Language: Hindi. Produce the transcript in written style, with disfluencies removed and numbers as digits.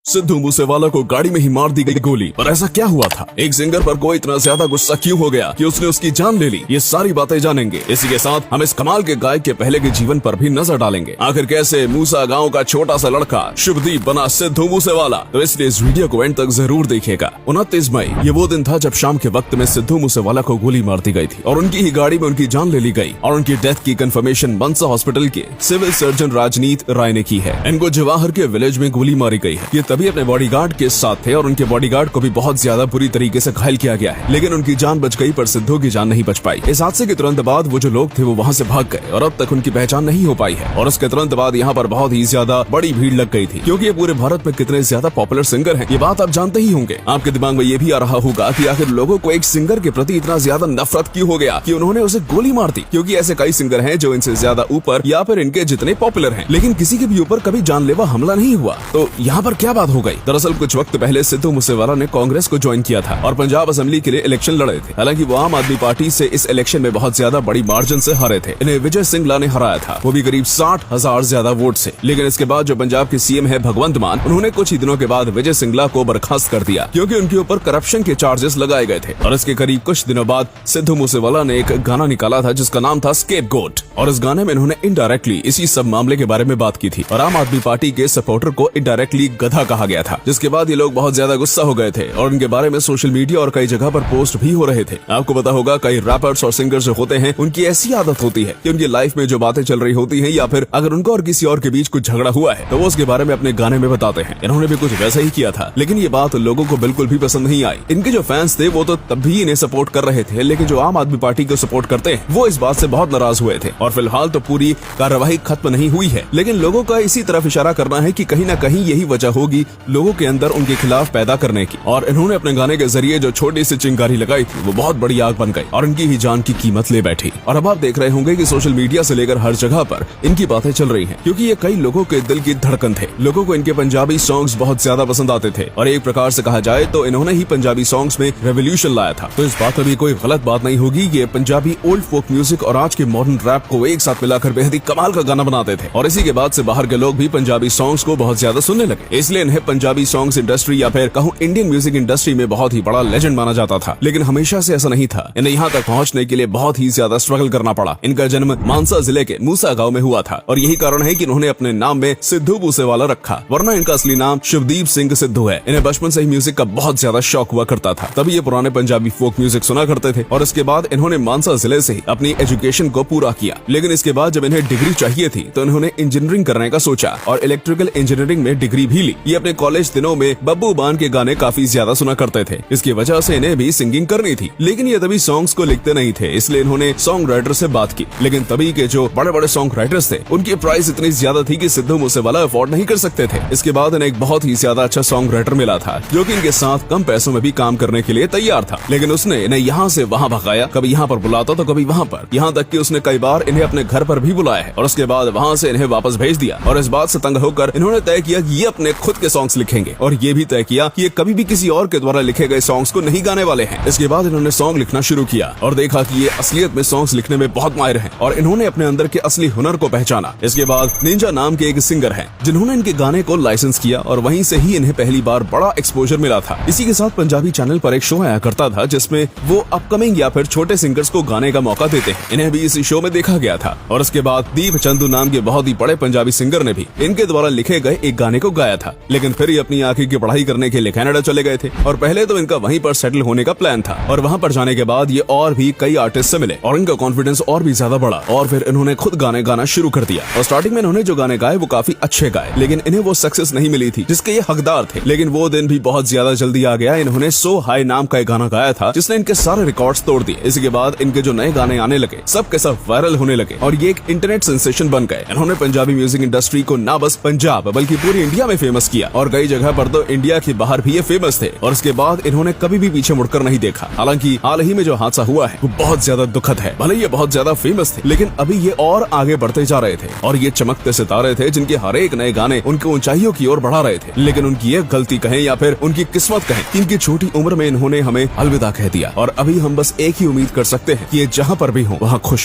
सिद्धू मूसेवाला को गाड़ी में ही मार दी गई गोली। पर ऐसा क्या हुआ था? एक सिंगर पर कोई इतना ज्यादा गुस्सा क्यों हो गया कि उसने उसकी जान ले ली? ये सारी बातें जानेंगे। इसी के साथ हम इस कमाल के गायक के पहले के जीवन पर भी नजर डालेंगे। आखिर कैसे मूसा गांव का छोटा सा लड़का शुभदीप बना सिद्धू मूसेवाला। तो इसलिए इस वीडियो को एंड तक जरूर देखिएगा। 29 मई ये वो दिन था जब शाम के वक्त में सिद्धू मूसेवाला को गोली मार दी गई थी और उनकी ही गाड़ी में उनकी जान ले ली गई। और उनकी डेथ की कंफर्मेशन मनसा हॉस्पिटल के सिविल सर्जन राजनीत राय ने की है। इनको जवाहर के विलेज में गोली मारी गई है। ये तभी अपने बॉडीगार्ड के साथ थे और उनके बॉडीगार्ड को भी बहुत ज्यादा बुरी तरीके से घायल किया गया है, लेकिन उनकी जान बच गई पर सिद्धू की जान नहीं बच पाई। इस हादसे के तुरंत बाद वो जो लोग थे वो वहाँ से भाग गए और अब तक उनकी पहचान नहीं हो पाई है। और उसके तुरंत बाद यहाँ पर बहुत ही ज्यादा बड़ी भीड़ लग गई थी, क्योंकि ये पूरे भारत में कितने ज्यादा पॉपुलर सिंगर हैं ये बात आप जानते ही होंगे। आपके दिमाग में ये भी आ रहा होगा कि आखिर लोगों को एक सिंगर के प्रति इतना ज्यादा नफरत क्यों हो गया कि उन्होंने उसे गोली मार दी, क्योंकि ऐसे कई सिंगर हैं जो इनसे ज्यादा ऊपर या फिर इनके जितने पॉपुलर हैं, लेकिन किसी के भी ऊपर कभी जानलेवा हमला नहीं हुआ। तो यहाँ पर क्या बात हो गई? दरअसल कुछ वक्त पहले सिद्धू मूसेवाला ने कांग्रेस को ज्वाइन किया था और पंजाब असेंबली के लिए इलेक्शन लड़े थे। हालांकि वो आम आदमी पार्टी से इस इलेक्शन में बहुत ज्यादा बड़ी मार्जिन से हारे थे। इन्हें विजय सिंगला ने हराया था, वो भी करीब 60,000 ज्यादा वोट से। लेकिन इसके बाद जो पंजाब के सीएम है भगवंत मान, उन्होंने कुछ ही दिनों के बाद विजय सिंगला को बर्खास्त कर दिया, क्योंकि उनके ऊपर करप्शन के चार्जेस लगाए गए थे। और इसके करीब कुछ दिनों बाद सिद्धू मूसेवाला ने एक गाना निकाला था जिसका नाम था स्केपगोट। और इस गाने में इन्होंने इनडायरेक्टली इसी सब मामले के बारे में बात की थी और आम आदमी पार्टी के सपोर्टर को इनडायरेक्टली गधा कहा गया था, जिसके बाद ये लोग बहुत ज्यादा गुस्सा हो गए थे और उनके बारे में सोशल मीडिया और कई जगह पर पोस्ट भी हो रहे थे। आपको पता होगा कई रैपर्स और सिंगर्स जो होते हैं उनकी ऐसी आदत होती है कि उनकी लाइफ में जो बातें चल रही होती हैं या फिर अगर उनको और किसी और के बीच कुछ झगड़ा हुआ है तो वो उसके बारे में अपने गाने में बताते हैं। इन्होंने भी कुछ वैसा ही किया था, लेकिन ये बात लोगों को बिल्कुल भी पसंद नहीं आई। इनके जो फैंस थे वो तो तब भी इन्हें सपोर्ट कर रहे थे, लेकिन जो आम आदमी पार्टी को सपोर्ट करते हैं वो इस बात से बहुत नाराज हुए थे। और फिलहाल तो पूरी कार्यवाही खत्म नहीं हुई है, लेकिन लोगों का इसी तरफ इशारा करना है कि कहीं न कहीं यही वजह होगी लोगों के अंदर उनके खिलाफ पैदा करने की। और इन्होंने अपने गाने के जरिए जो छोटी सी चिंगारी लगाई थी वो बहुत बड़ी आग बन गई और इनकी ही जान की कीमत ले बैठी। और अब आप देख रहे होंगे कि सोशल मीडिया से लेकर हर जगह पर इनकी बातें चल रही हैं, क्योंकि ये कई लोगों के दिल की धड़कन थे। लोगों को इनके पंजाबी सॉन्ग्स बहुत ज्यादा पसंद आते थे और एक प्रकार से कहा जाए तो इन्होंने ही पंजाबी सॉन्ग्स में रेवोल्यूशन लाया था। तो इस बात में भी कोई गलत बात नहीं होगी कि पंजाबी ओल्ड फोक म्यूजिक और आज के मॉडर्न रैप को एक साथ मिलाकर बेहद ही कमाल का गाना बनाते थे। और इसी के बाद से बाहर के लोग भी पंजाबी सॉन्ग्स को बहुत ज्यादा सुनने लगे, इसलिए इन्हें पंजाबी सॉन्ग्स इंडस्ट्री या फिर कहूँ इंडियन म्यूजिक इंडस्ट्री में बहुत ही बड़ा लेजेंड माना जाता था। लेकिन हमेशा से ऐसा नहीं था। इन्हें यहाँ तक पहुँचने के लिए बहुत ही ज्यादा स्ट्रगल करना पड़ा। इनका जन्म मानसा जिले के मूसा गाँव में हुआ था और यही कारण है कि इन्होंने अपने नाम में सिद्धू मूसेवाला रखा, वरना इनका असली नाम शुभदीप सिंह सिद्धू है। इन्हें बचपन से ही म्यूजिक का बहुत ज्यादा शौक हुआ करता था, तभी ये पुराने पंजाबी फोक म्यूजिक सुना करते थे। और इसके बाद इन्होंने मानसा जिले से ही अपनी एजुकेशन को पूरा किया। लेकिन इसके बाद जब इन्हें डिग्री चाहिए थी तो इन्होंने इंजीनियरिंग करने का सोचा और इलेक्ट्रिकल इंजीनियरिंग में डिग्री भी ली। ये अपने कॉलेज दिनों में बब्बू बान के गाने काफी ज्यादा सुना करते थे, इसकी वजह से इन्हें भी सिंगिंग करनी थी। लेकिन ये तभी सॉन्ग्स को लिखते नहीं थे, इसलिए इन्होंने सॉन्ग राइटर से बात की। लेकिन तभी के जो बड़े बड़े सॉन्ग राइटर्स थे उनकी प्राइस इतनी ज्यादा थी कि सिद्धू मूसेवाला अफोर्ड नहीं कर सकते थे। इसके बाद इन्हें एक बहुत ही ज्यादा अच्छा सॉन्ग राइटर मिला था जो कि इनके साथ कम पैसों में भी काम करने के लिए तैयार था। लेकिन उसने इन्हें यहाँ से वहाँ भगाया, कभी यहाँ पर बुलाता तो कभी वहाँ पर, यहाँ तक कि उसने कई बार इन्हें अपने घर पर भी बुलाया है और उसके बाद वहाँ से इन्हें वापस भेज दिया। और इस बात से तंग होकर इन्होंने तय किया कि ये अपने खुद के सॉन्ग्स लिखेंगे और ये भी तय किया कि ये कभी भी किसी और के द्वारा लिखे गए सॉन्ग्स को नहीं गाने वाले हैं। इसके बाद इन्होंने सॉन्ग लिखना शुरू किया और देखा कि ये असलियत में सॉन्ग्स लिखने में बहुत माहिर हैं और इन्होंने अपने अंदर के असली हुनर को पहचाना। इसके बाद निंजा नाम के एक सिंगर हैं जिन्होंने इनके गाने को लाइसेंस किया और वहीं से ही इन्हें पहली बार बड़ा एक्सपोजर मिला था। इसी के साथ पंजाबी चैनल पर एक शो आया करता था जिसमें वो अपकमिंग या फिर छोटे सिंगर्स को गाने का मौका देते हैं। इन्हें भी इसी शो में देखा गया था और उसके बाद दीप चंदू नाम के बहुत ही बड़े पंजाबी सिंगर ने भी इनके द्वारा लिखे गए एक गाने को गाया था। लेकिन फिर ये अपनी आगे की पढ़ाई करने के लिए कनाडा चले गए थे और पहले तो इनका वहीं पर सेटल होने का प्लान था। और वहाँ पर जाने के बाद ये और भी कई आर्टिस्ट से मिले और इनका कॉन्फिडेंस और भी ज्यादा बढ़ा और फिर इन्होंने खुद गाने गाना शुरू कर दिया। और स्टार्टिंग में इन्होंने जो गाने गाए वो काफी अच्छे गाए, लेकिन इन्हें वो सक्सेस नहीं मिली थी जिसके ये हकदार थे। लेकिन वो दिन भी बहुत ज्यादा जल्दी आ गया। इन्होंने सो हाई नाम का एक गाना गाया था जिसने इनके सारे रिकॉर्ड्स तोड़ दिए। इसी के बाद इनके जो नए गाने आने लगे सब के सब वायरल होने लगे और ये एक इंटरनेट सेंसेशन बन गए। इन्होंने पंजाबी म्यूजिक इंडस्ट्री को ना बस पंजाब बल्कि पूरी इंडिया में फेमस किया और कई जगह पर तो इंडिया के बाहर भी ये फेमस थे। और इसके बाद इन्होंने कभी भी पीछे मुड़कर नहीं देखा। हालांकि हाल ही में जो हादसा हुआ है वो बहुत ज्यादा दुखद है। भले ये बहुत ज्यादा फेमस थे लेकिन अभी ये और आगे बढ़ते जा रहे थे और ये चमकते सितारे थे जिनके हर एक नए गाने उनकी ऊंचाइयों की ओर बढ़ा रहे थे। लेकिन उनकी ये गलती कहें या फिर उनकी किस्मत कहें, इनकी छोटी उम्र में इन्होंने हमें अलविदा कह दिया। और अभी हम बस एक ही उम्मीद कर सकते हैं कि ये जहाँ पर भी हो वहाँ खुश